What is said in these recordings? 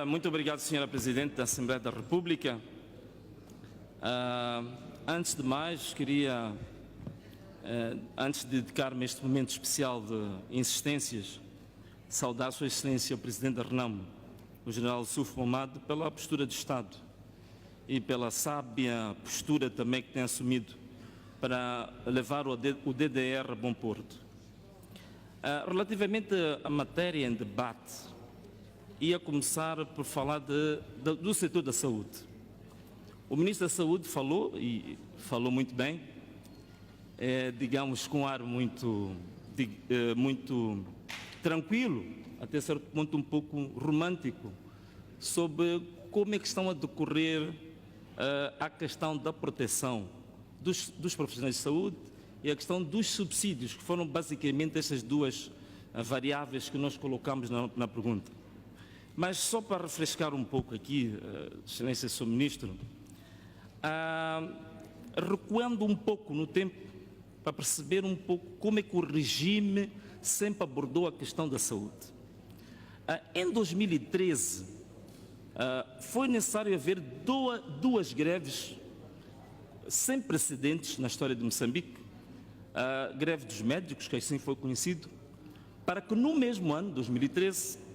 Muito obrigado, Senhora Presidente da Assembleia da República. Antes de mais, queria, antes de dedicar-me a este momento especial de insistências, saudar Sua Excelência o Presidente da RENAMO, o General Suf Momad, pela postura de Estado e pela sábia postura também que tem assumido para levar o DDR a bom porto. Relativamente à matéria em debate, ia começar por falar do setor da saúde. O Ministro da Saúde falou, e falou muito bem, digamos com um ar muito tranquilo, até certo ponto um pouco romântico, sobre como é que estão a decorrer a questão da proteção dos profissionais de saúde e a questão dos subsídios, que foram basicamente essas duas variáveis que nós colocamos na pergunta. Mas só para refrescar um pouco aqui, Excelência Sr. Ministro, recuando um pouco no tempo, para perceber um pouco como é que o regime sempre abordou a questão da saúde. Em 2013, foi necessário haver duas greves sem precedentes na história de Moçambique, a greve dos médicos, que assim foi conhecido, para que no mesmo ano, 2013,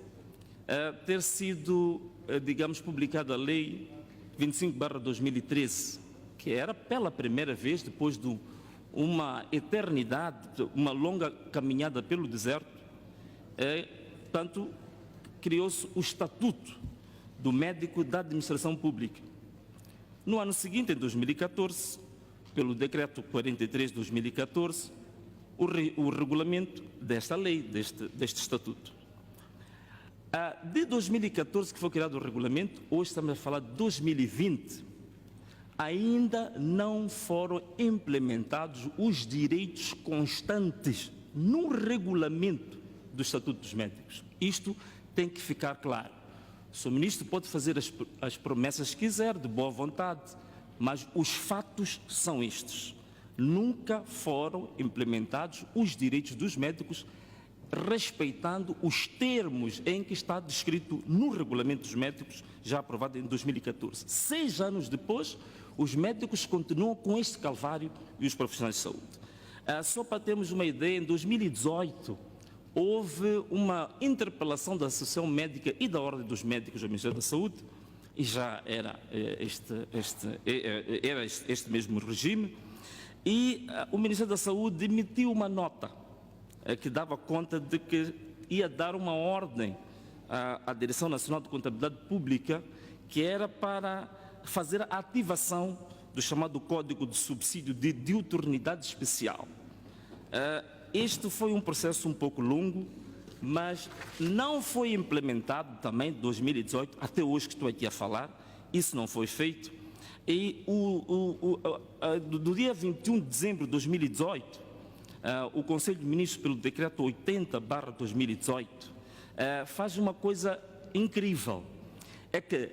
ter sido, digamos, publicada a Lei 25/2013, que era pela primeira vez, depois de uma eternidade, uma longa caminhada pelo deserto, portanto, criou-se o Estatuto do Médico da Administração Pública. No ano seguinte, em 2014, pelo Decreto 43 de 2014, o regulamento desta lei, deste Estatuto. De 2014, que foi criado o regulamento, hoje estamos a falar de 2020, ainda não foram implementados os direitos constantes no regulamento do Estatuto dos Médicos. Isto tem que ficar claro. O Sr. Ministro pode fazer as promessas que quiser, de boa vontade, mas os fatos são estes. Nunca foram implementados os direitos dos médicos, respeitando os termos em que está descrito no regulamento dos médicos, já aprovado em 2014. 6 anos depois, os médicos continuam com este calvário e os profissionais de saúde. Só para termos uma ideia, em 2018, houve uma interpelação da Associação Médica e da Ordem dos Médicos do Ministério da Saúde, e já era este mesmo regime, e o Ministério da Saúde emitiu uma nota que dava conta de que ia dar uma ordem à Direção Nacional de Contabilidade Pública, que era para fazer a ativação do chamado Código de Subsídio de Diuturnidade Especial. Este foi um processo um pouco longo, mas não foi implementado também, 2018, até hoje que estou aqui a falar, isso não foi feito. E do dia 21 de dezembro de 2018, o Conselho de Ministros, pelo Decreto 80/2018, faz uma coisa incrível, é que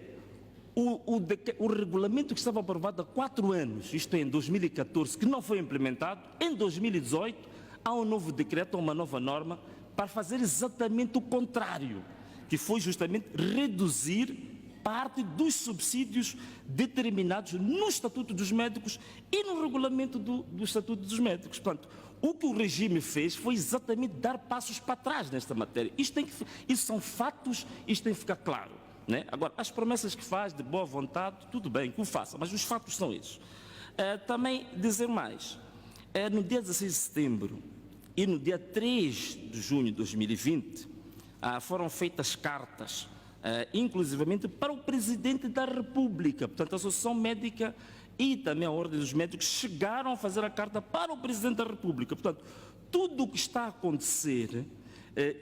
o regulamento que estava aprovado há 4 anos, isto é, em 2014, que não foi implementado, em 2018, há um novo decreto, uma nova norma, para fazer exatamente o contrário, que foi justamente reduzir parte dos subsídios determinados no Estatuto dos Médicos e no regulamento do Estatuto dos Médicos. Portanto, o que o regime fez foi exatamente dar passos para trás nesta matéria. Isso são fatos, isto tem que ficar claro, né? Agora, as promessas que faz de boa vontade, tudo bem, que o faça, mas os fatos são esses. Também dizer mais, no dia 16 de setembro, e no dia 3 de junho de 2020, foram feitas cartas, inclusivamente para o Presidente da República. Portanto, a Associação Médica e também a Ordem dos Médicos chegaram a fazer a carta para o Presidente da República. Portanto, tudo o que está a acontecer,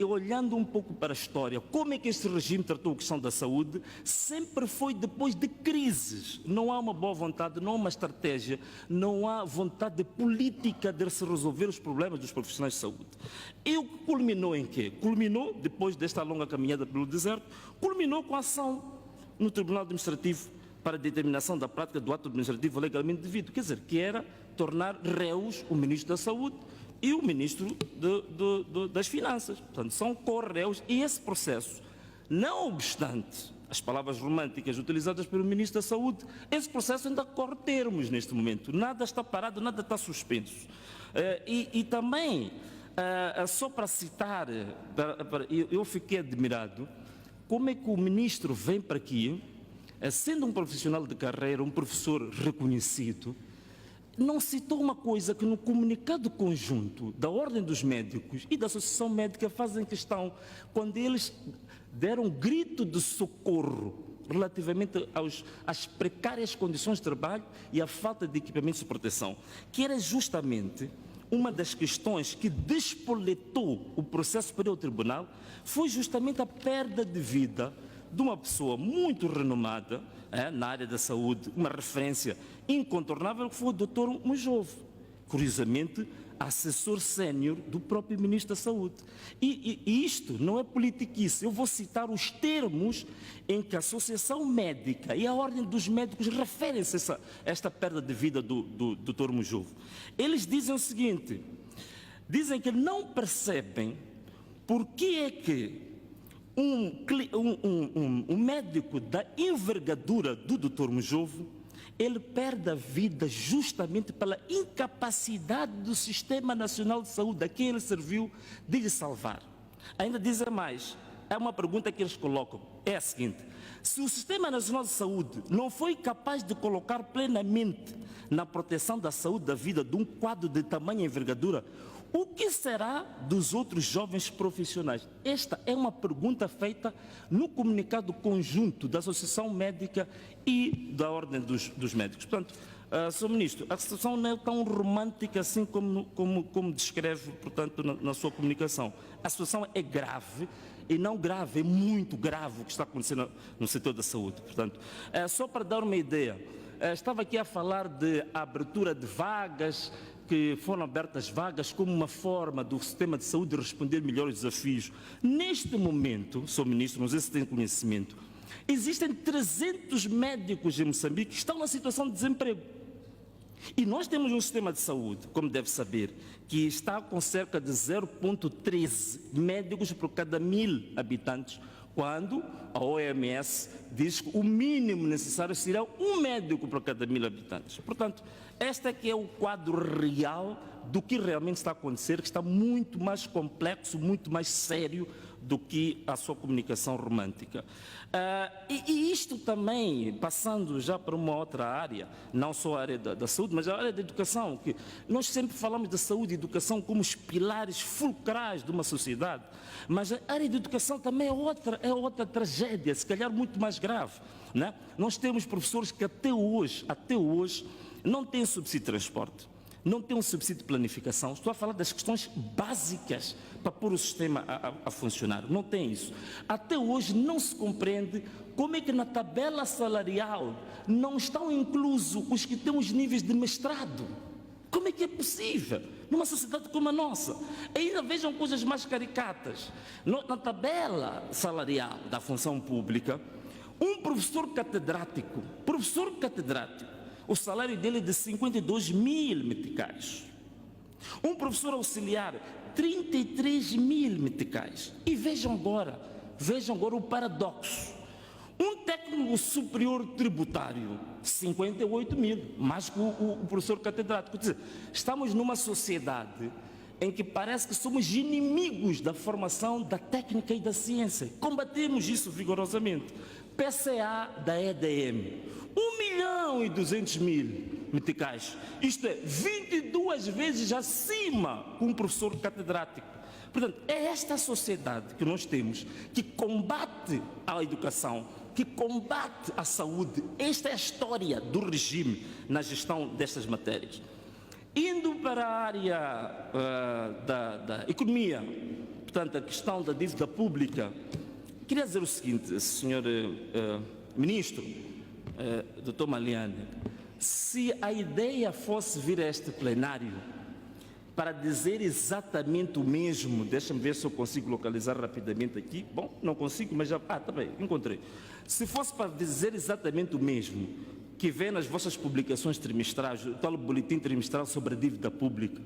olhando um pouco para a história, como é que este regime tratou a questão da saúde, sempre foi depois de crises. Não há uma boa vontade, não há uma estratégia, não há vontade política de se resolver os problemas dos profissionais de saúde. E o que culminou em quê? Culminou, depois desta longa caminhada pelo deserto, culminou com a ação no Tribunal Administrativo para determinação da prática do ato administrativo legalmente devido, quer dizer, que era tornar réus o Ministro da Saúde e o Ministro das Finanças. Portanto, são co-réus e esse processo, não obstante as palavras românticas utilizadas pelo Ministro da Saúde, esse processo ainda corre termos neste momento. Nada está parado, nada está suspenso. E também, só para citar, eu fiquei admirado como é que o Ministro vem para aqui, sendo um profissional de carreira, um professor reconhecido, não citou uma coisa que no comunicado conjunto da Ordem dos Médicos e da Associação Médica fazem questão, quando eles deram um grito de socorro relativamente às precárias condições de trabalho e à falta de equipamentos de proteção, que era justamente uma das questões que despoletou o processo para o tribunal, foi justamente a perda de vida de uma pessoa muito renomada na área da saúde, uma referência incontornável, que foi o Dr. Mujovo, curiosamente assessor sénior do próprio Ministro da Saúde. E isto não é politiquice. Eu vou citar os termos em que a Associação Médica e a Ordem dos Médicos referem-se a esta perda de vida do Dr. Mujovo. Eles dizem o seguinte, dizem que não percebem por que é que um médico da envergadura do Dr. Mujovo, ele perde a vida justamente pela incapacidade do Sistema Nacional de Saúde, a quem ele serviu, de lhe salvar. Ainda dizem mais, é uma pergunta que eles colocam, é a seguinte: se o Sistema Nacional de Saúde não foi capaz de colocar plenamente na proteção da saúde da vida de um quadro de tamanha envergadura, o que será dos outros jovens profissionais? Esta é uma pergunta feita no comunicado conjunto da Associação Médica e da Ordem dos Médicos. Portanto, Sr. Ministro, a situação não é tão romântica assim como descreve, portanto, na sua comunicação. A situação é grave, e não grave, é muito grave o que está acontecendo no setor da saúde. Portanto, só para dar uma ideia, estava aqui a falar de abertura de vagas, que foram abertas vagas como uma forma do sistema de saúde responder melhor aos desafios. Neste momento, Sr. Ministro, não sei se tem conhecimento, existem 300 médicos em Moçambique que estão na situação de desemprego. E nós temos um sistema de saúde, como deve saber, que está com cerca de 0,13 médicos por cada 1000 habitantes, quando a OMS diz que o mínimo necessário seria um médico por cada 1000 habitantes. Portanto, este é que é o quadro real do que realmente está a acontecer, que está muito mais complexo, muito mais sério do que a sua comunicação romântica. E isto também, passando já para uma outra área, não só a área da saúde, mas a área da educação, que nós sempre falamos da saúde e educação como os pilares fulcrais de uma sociedade, mas a área de educação também é outra tragédia, se calhar muito mais grave, né? Nós temos professores que até hoje, não têm subsídio de transporte, não têm um subsídio de planificação. Estou a falar das questões básicas para pôr o sistema a funcionar. Não tem isso. Até hoje não se compreende como é que na tabela salarial não estão inclusos os que têm os níveis de mestrado. Como é que é possível? Numa sociedade como a nossa. Ainda vejam coisas mais caricatas. Na tabela salarial da função pública, um professor catedrático, o salário dele é de 52 mil meticais. Um professor auxiliar, 33 mil meticais. E vejam agora o paradoxo. Um técnico superior tributário, 58 mil, mais que o professor catedrático. Quer dizer, estamos numa sociedade em que parece que somos inimigos da formação da técnica e da ciência. Combatemos isso vigorosamente. PCA da EDM, 1.200.000 meticais, isto é, 22 vezes acima que um professor catedrático. Portanto, é esta sociedade que nós temos, que combate a educação, que combate a saúde. Esta é a história do regime na gestão destas matérias. Indo para a área da economia, portanto, a questão da dívida pública, queria dizer o seguinte, Sr. Ministro, Dr. Maliane, se a ideia fosse vir a este plenário para dizer exatamente o mesmo, deixa-me ver se eu consigo localizar rapidamente aqui, bom, não consigo, mas já, tá bem, encontrei. Se fosse para dizer exatamente o mesmo que vem nas vossas publicações trimestrais, o tal boletim trimestral sobre a dívida pública,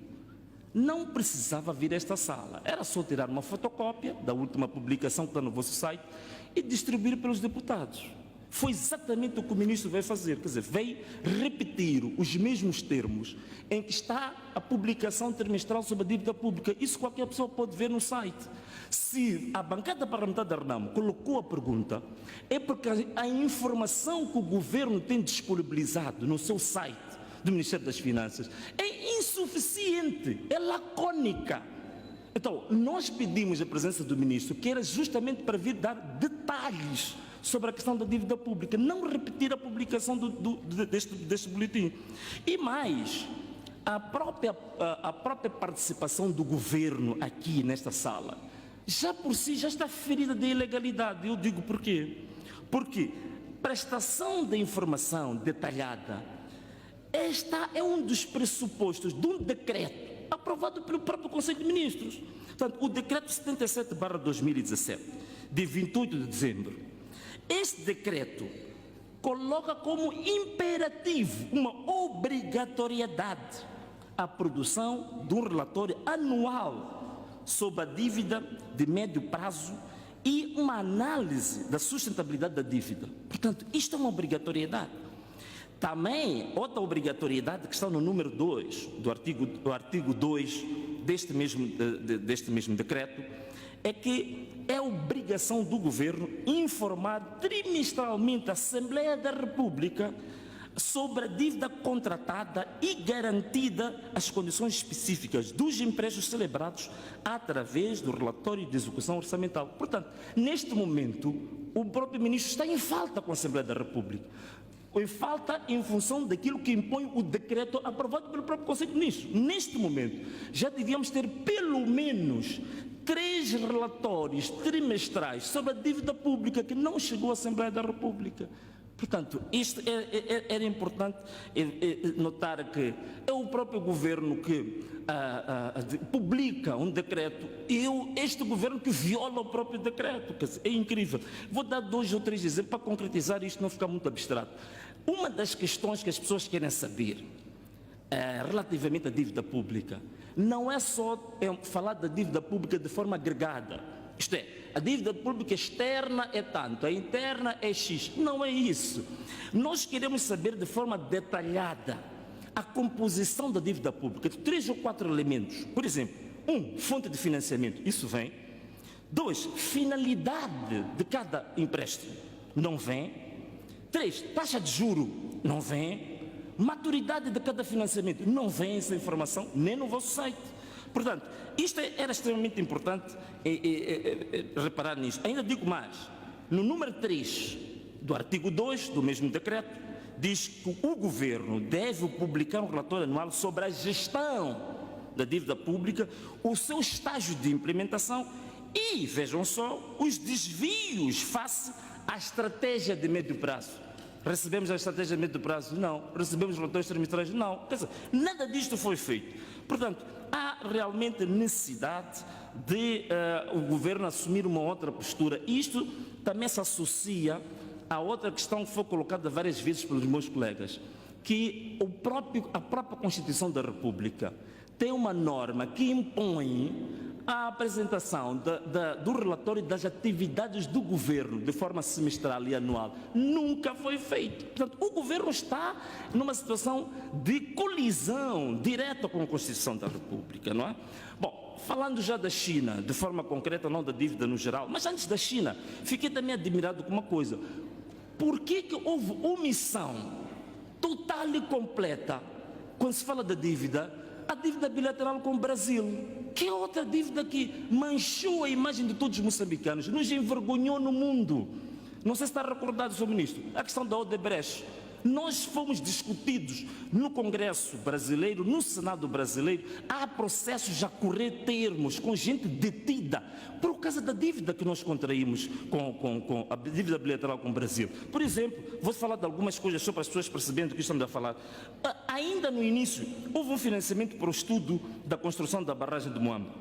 não precisava vir a esta sala. Era só tirar uma fotocópia da última publicação que está no vosso site e distribuir pelos deputados. Foi exatamente o que o ministro veio fazer, quer dizer, veio repetir os mesmos termos em que está a publicação trimestral sobre a dívida pública. Isso qualquer pessoa pode ver no site. Se a bancada parlamentar da Renamo colocou a pergunta, é porque a informação que o governo tem disponibilizado no seu site do Ministério das Finanças é insuficiente, é lacônica. Então, nós pedimos a presença do ministro, que era justamente para vir dar detalhes sobre a questão da dívida pública, não repetir a publicação deste boletim. E mais, a própria participação do governo aqui nesta sala, já por si já está ferida de ilegalidade. Eu digo por quê? Porque prestação de informação detalhada, esta é um dos pressupostos de um decreto aprovado pelo próprio Conselho de Ministros. Portanto, o decreto 77/2017, de 28 de dezembro, este decreto coloca como imperativo uma obrigatoriedade a produção de um relatório anual sobre a dívida de médio prazo e uma análise da sustentabilidade da dívida. Portanto, isto é uma obrigatoriedade. Também, outra obrigatoriedade que está no número 2 do artigo 2 deste mesmo decreto, é que é obrigação do governo informar trimestralmente a Assembleia da República sobre a dívida contratada e garantida as condições específicas dos empréstimos celebrados através do relatório de execução orçamental. Portanto, neste momento, o próprio ministro está em falta com a Assembleia da República. Em falta em função daquilo que impõe o decreto aprovado pelo próprio Conselho de Ministros. Neste momento, já devíamos ter pelo menos 3 relatórios trimestrais sobre a dívida pública que não chegou à Assembleia da República. Portanto, isto era importante notar que é o próprio governo que publica um decreto e este governo que viola o próprio decreto. Quer dizer, é incrível. Vou dar 2 ou 3 exemplos para concretizar isto, não ficar muito abstrato. Uma das questões que as pessoas querem saber relativamente à dívida pública não é só falar da dívida pública de forma agregada. Isto é, a dívida pública externa é tanto, a interna é X. Não é isso. Nós queremos saber de forma detalhada a composição da dívida pública, de 3 ou 4 elementos. Por exemplo, 1, fonte de financiamento, isso vem. 2, finalidade de cada empréstimo, não vem. 3, taxa de juro, não vem. Maturidade de cada financiamento, não vem essa informação nem no vosso site. Portanto, isto era extremamente importante reparar nisso. Ainda digo mais, no número 3 do artigo 2 do mesmo decreto, diz que o governo deve publicar um relatório anual sobre a gestão da dívida pública, o seu estágio de implementação e, vejam só, os desvios face à estratégia de médio prazo. Recebemos a estratégia de médio prazo? Não. Recebemos relatórios trimestrais? Não. Quer dizer, nada disto foi feito. Portanto, há realmente necessidade de o governo assumir uma outra postura. Isto também se associa a outra questão que foi colocada várias vezes pelos meus colegas, que a própria Constituição da República tem uma norma que impõe a apresentação do relatório das atividades do governo de forma semestral e anual. Nunca foi feito. Portanto, o governo está numa situação de colisão direta com a Constituição da República, não é? Bom, falando já da China, de forma concreta, não da dívida no geral, mas antes da China, fiquei também admirado com uma coisa. Por que houve omissão total e completa, quando se fala da dívida, a dívida bilateral com o Brasil, que é outra dívida que manchou a imagem de todos os moçambicanos, nos envergonhou no mundo. Não sei se está recordado, Sr. Ministro, a questão da Odebrecht. Nós fomos discutidos no Congresso brasileiro, no Senado brasileiro, há processos a correr termos, com gente detida, por causa da dívida que nós contraímos com a dívida bilateral com o Brasil. Por exemplo, vou falar de algumas coisas só para as pessoas perceberem do que estamos a falar. Ainda no início, houve um financiamento para o estudo da construção da barragem de Moamba.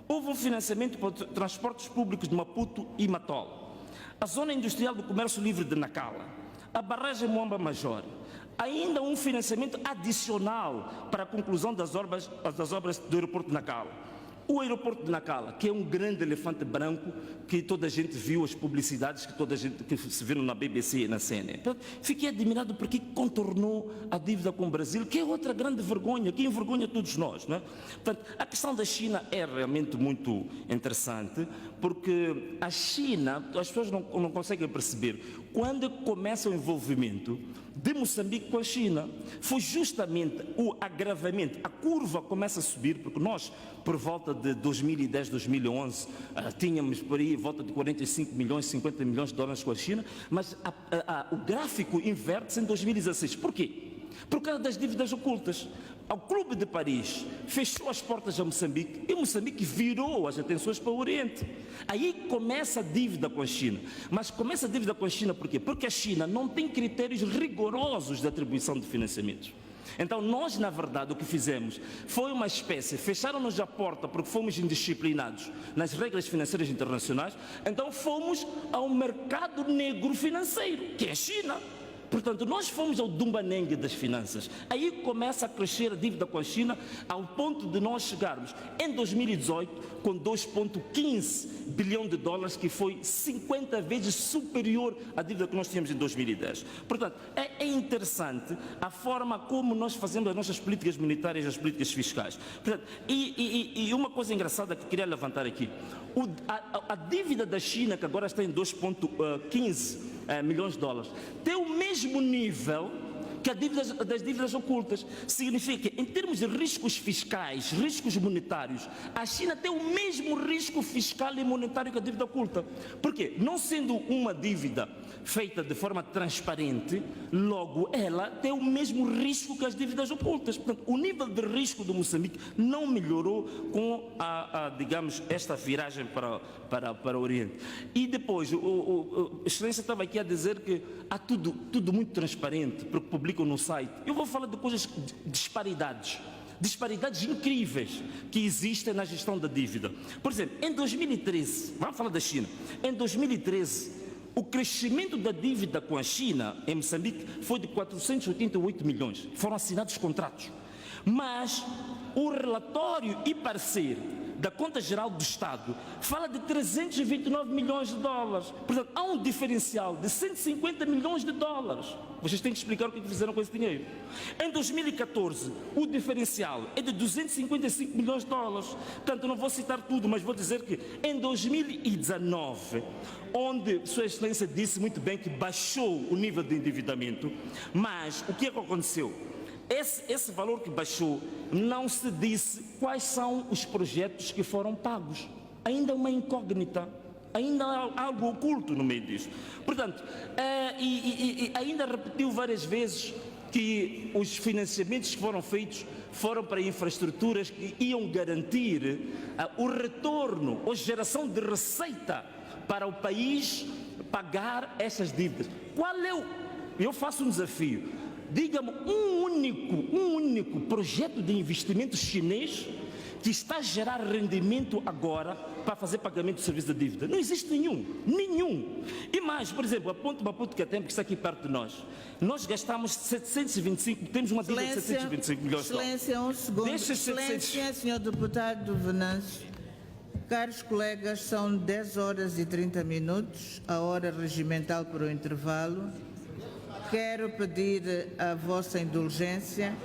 Houve um financiamento para transportes públicos de Maputo e Matol. A zona industrial do comércio livre de Nacala. A barragem Moamba Major, ainda um financiamento adicional para a conclusão das obras do aeroporto de Nacala. O aeroporto de Nacala, que é um grande elefante branco que toda a gente viu, as publicidades que se viram na BBC e na CNN. Fiquei admirado porque contornou a dívida com o Brasil, que é outra grande vergonha, que envergonha todos nós. Não é? Portanto, a questão da China é realmente muito interessante, porque a China, as pessoas não conseguem perceber, quando começa o envolvimento de Moçambique com a China, foi justamente o agravamento, a curva começa a subir, porque nós, por volta de 2010, 2011, tínhamos por aí volta de 45 milhões, 50 milhões de dólares com a China, mas o gráfico inverte-se em 2016. Por quê? Por causa das dívidas ocultas. O Clube de Paris fechou as portas a Moçambique e Moçambique virou as atenções para o Oriente. Aí começa a dívida com a China. Mas começa a dívida com a China por quê? Porque a China não tem critérios rigorosos de atribuição de financiamentos. Então nós, na verdade, o que fizemos foi uma espécie, fecharam-nos a porta porque fomos indisciplinados nas regras financeiras internacionais, então fomos ao mercado negro financeiro, que é a China. Portanto, nós fomos ao Dumbanengue das finanças. Aí começa a crescer a dívida com a China, ao ponto de nós chegarmos em 2018 com 2,15 bilhão de dólares, que foi 50 vezes superior à dívida que nós tínhamos em 2010. Portanto, é interessante a forma como nós fazemos as nossas políticas monetárias e as políticas fiscais. Portanto, e uma coisa engraçada que queria levantar aqui, a dívida da China, que agora está em 2,15 milhões de dólares, tem o mesmo nível que a dívida das dívidas ocultas. Significa que, em termos de riscos fiscais, riscos monetários, a China tem o mesmo risco fiscal e monetário que a dívida oculta. Por quê? Não sendo uma dívida feita de forma transparente, logo ela tem o mesmo risco que as dívidas ocultas. Portanto, o nível de risco do Moçambique não melhorou com digamos, esta viragem para o Oriente. E depois, a Excelência estava aqui a dizer que há tudo muito transparente, porque publicam no site. Eu vou falar de coisas, disparidades incríveis que existem na gestão da dívida. Por exemplo, em 2013, vamos falar da China, em 2013, o crescimento da dívida com a China em Moçambique foi de 488 milhões. Foram assinados contratos. Mas o relatório e parecer da Conta Geral do Estado fala de 329 milhões de dólares. Portanto, há um diferencial de 150 milhões de dólares. Vocês têm que explicar o que fizeram com esse dinheiro. Em 2014, o diferencial é de 255 milhões de dólares. Portanto, não vou citar tudo, mas vou dizer que em 2019, onde Sua Excelência disse muito bem que baixou o nível de endividamento, mas o que é que aconteceu? Esse valor que baixou, não se disse quais são os projetos que foram pagos. Ainda é uma incógnita, ainda há algo oculto no meio disso. Portanto, ainda repetiu várias vezes que os financiamentos que foram feitos foram para infraestruturas que iam garantir o retorno ou geração de receita para o país pagar essas dívidas. Eu faço um desafio. Diga-me um único projeto de investimento chinês que está a gerar rendimento agora para fazer pagamento do serviço de dívida. Não existe nenhum. E mais, por exemplo, a Ponte Maputo, que está aqui perto de nós, nós gastamos 725, temos uma dívida de 725 milhões de dólares. Excelência, um segundo. Excelência, senhor deputado Venâncio. Caros colegas, são 10 horas e 30 minutos, a hora regimental para o intervalo. Quero pedir a vossa indulgência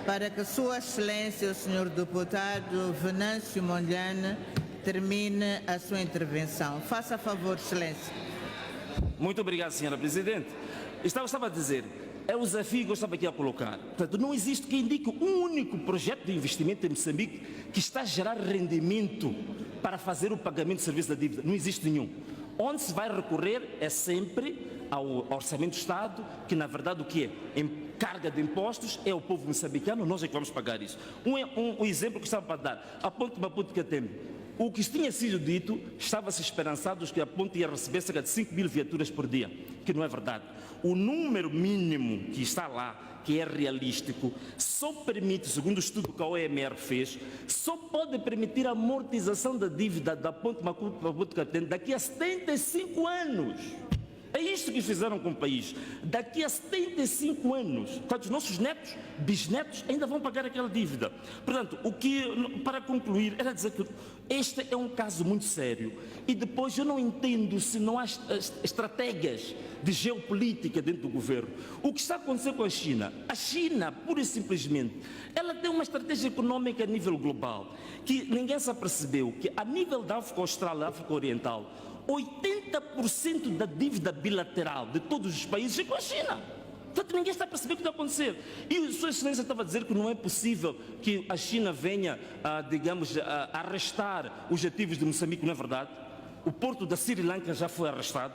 para que Sua Excelência, o senhor deputado Venâncio Mondlane, termine a sua intervenção. Faça favor, Excelência. Muito obrigado, senhora Presidente. Estava a dizer, é o desafio que eu estava aqui a colocar. Portanto, não existe que indique um único projeto de investimento em Moçambique que está a gerar rendimento para fazer o pagamento do serviço da dívida. Não existe nenhum. Onde se vai recorrer é sempre ao Orçamento do Estado, que na verdade o que é? Em carga de impostos é o povo moçambicano, nós é que vamos pagar isso. Um exemplo que estava para dar, a Ponte Maputo Catembe. O que tinha sido dito, estava-se esperançados que a ponte ia receber cerca de 5 mil viaturas por dia, que não é verdade. O número mínimo que está lá, que é realístico, só permite, segundo o estudo que a OMR fez, só pode permitir a amortização da dívida da Ponte Maputo Catembe daqui a 75 anos. É isto que fizeram com o país. Daqui a 75 anos, portanto, os nossos netos, bisnetos, ainda vão pagar aquela dívida. Portanto, para concluir, era dizer que este é um caso muito sério. E depois eu não entendo se não há estratégias de geopolítica dentro do governo. O que está acontecendo com a China, pura e simplesmente, ela tem uma estratégia econômica a nível global, que ninguém se apercebeu que a nível da África Austral e África Oriental, 80% da dívida bilateral de todos os países é com a China. Portanto, ninguém está a perceber o que está a acontecer. E Sua Excelência estava a dizer que não é possível que a China venha, arrestar os ativos de Moçambique, não é verdade? O porto da Sri Lanka já foi arrestado.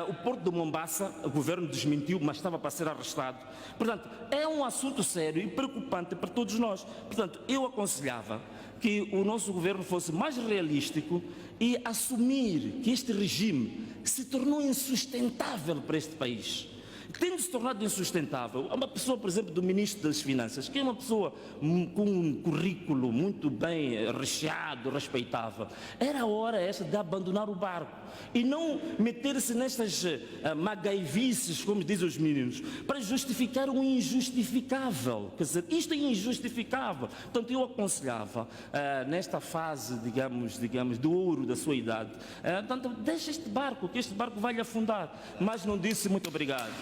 O porto de Mombasa, o governo desmentiu, mas estava para ser arrestado. Portanto, é um assunto sério e preocupante para todos nós. Portanto, eu aconselhava que o nosso governo fosse mais realístico e assumir que este regime se tornou insustentável para este país. Tendo se tornado insustentável, uma pessoa, por exemplo, do Ministro das Finanças, que é uma pessoa com um currículo muito bem recheado, respeitável, era a hora essa de abandonar o barco e não meter-se nestas magaivices, como dizem os meninos, para justificar o injustificável. Quer dizer, isto é injustificável. Portanto, eu aconselhava, nesta fase, digamos, do ouro da sua idade, portanto, deixa este barco, que este barco vai lhe afundar. Mas não disse muito obrigado.